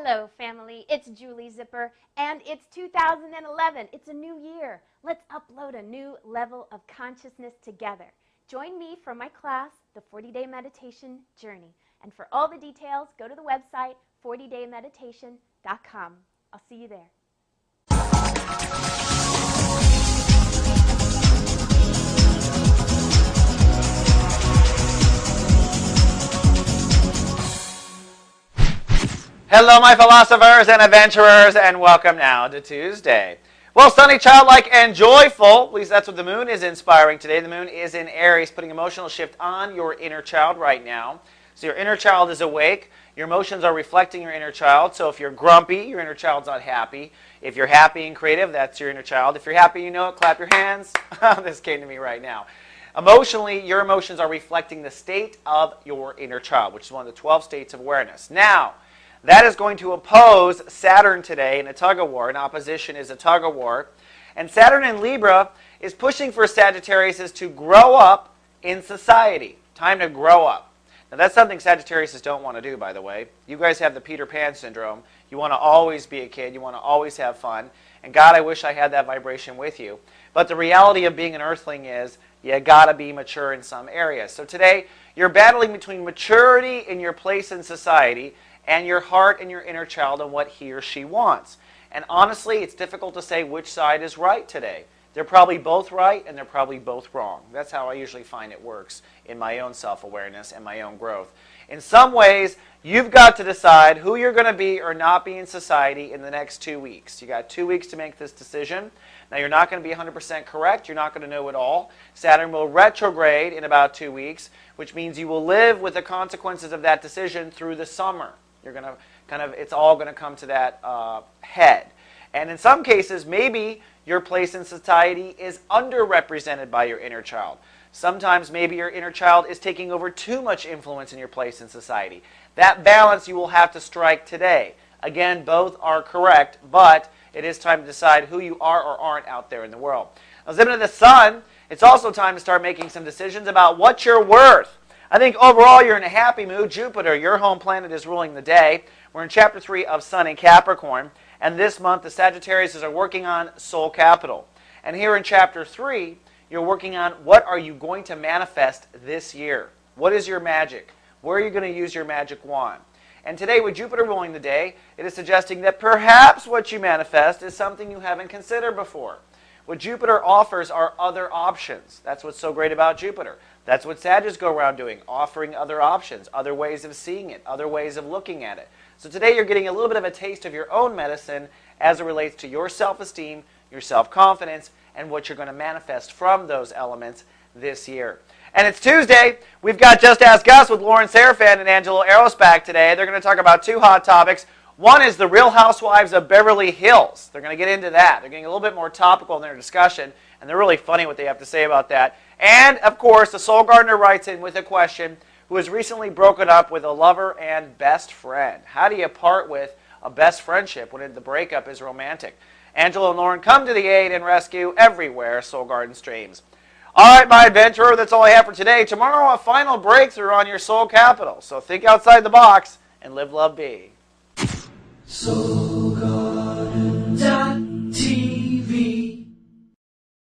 Hello, family. It's Julie Zipper, and it's 2011. It's a new year. Let's upload a new level of consciousness together. Join me for my class, The 40-Day Meditation Journey. And for all the details, go to the website, 40daymeditation.com. I'll see you there. Hello, my philosophers and adventurers, and welcome now to Tuesday. Well, sunny, childlike, and joyful, at least that's what the moon is inspiring today. The moon is in Aries, putting emotional shift on your inner child right now. So your inner child is awake. Your emotions are reflecting your inner child. So if you're grumpy, your inner child's not happy. If you're happy and creative, that's your inner child. If you're happy, you know it, clap your hands. This came to me right now. Emotionally, your emotions are reflecting the state of your inner child, which is one of the 12 states of awareness. Now, that is going to oppose Saturn today in a tug-of-war. An opposition is a tug-of-war. And Saturn in Libra is pushing for Sagittarius to grow up in society. Time to grow up. Now that's something Sagittarius don't want to do, by the way. You guys have the Peter Pan syndrome. You want to always be a kid. You want to always have fun. And God, I wish I had that vibration with you. But the reality of being an earthling is you got to be mature in some areas. So today, you're battling between maturity in your place in society and your heart and your inner child and what he or she wants. And honestly, it's difficult to say which side is right today. They're probably both right and they're probably both wrong. That's how I usually find it works in my own self-awareness and my own growth. In some ways, you've got to decide who you're going to be or not be in society in the next 2 weeks. You got 2 weeks to make this decision. Now, you're not going to be 100% correct. You're not going to know it all. Saturn will retrograde in about 2 weeks, which means you will live with the consequences of that decision through the summer. You're going to it's all going to come to that head. And in some cases, maybe your place in society is underrepresented by your inner child. Sometimes maybe your inner child is taking over too much influence in your place in society. That balance you will have to strike today. Again, both are correct, but it is time to decide who you are or aren't out there in the world. Now, zipping to the sun, it's also time to start making some decisions about what you're worth. I think overall you're in a happy mood. Jupiter, your home planet, is ruling the day. We're in Chapter 3 of Sun in Capricorn. And this month, the Sagittarius are working on soul capital. And here in Chapter 3, you're working on what are you going to manifest this year. What is your magic? Where are you going to use your magic wand? And today, with Jupiter ruling the day, it is suggesting that perhaps what you manifest is something you haven't considered before. What Jupiter offers are other options. That's what's so great about Jupiter. That's what Sagittarius go around doing, offering other options, other ways of seeing it, other ways of looking at it. So today you're getting a little bit of a taste of your own medicine as it relates to your self-esteem, your self-confidence, and what you're going to manifest from those elements this year. And it's Tuesday. We've got Just Ask Us with Lauren Serafan and Angelo Eros back today. They're going to talk about two hot topics. One is the Real Housewives of Beverly Hills. They're going to get into that. They're getting a little bit more topical in their discussion, and they're really funny what they have to say about that. And, of course, the Soul Gardener writes in with a question, who has recently broken up with a lover and best friend. How do you part with a best friendship when the breakup is romantic? Angelo and Lauren come to the aid and rescue everywhere Soul Garden streams. All right, my adventurer, that's all I have for today. Tomorrow, a final breakthrough on your soul capital. So think outside the box and live, love, be. So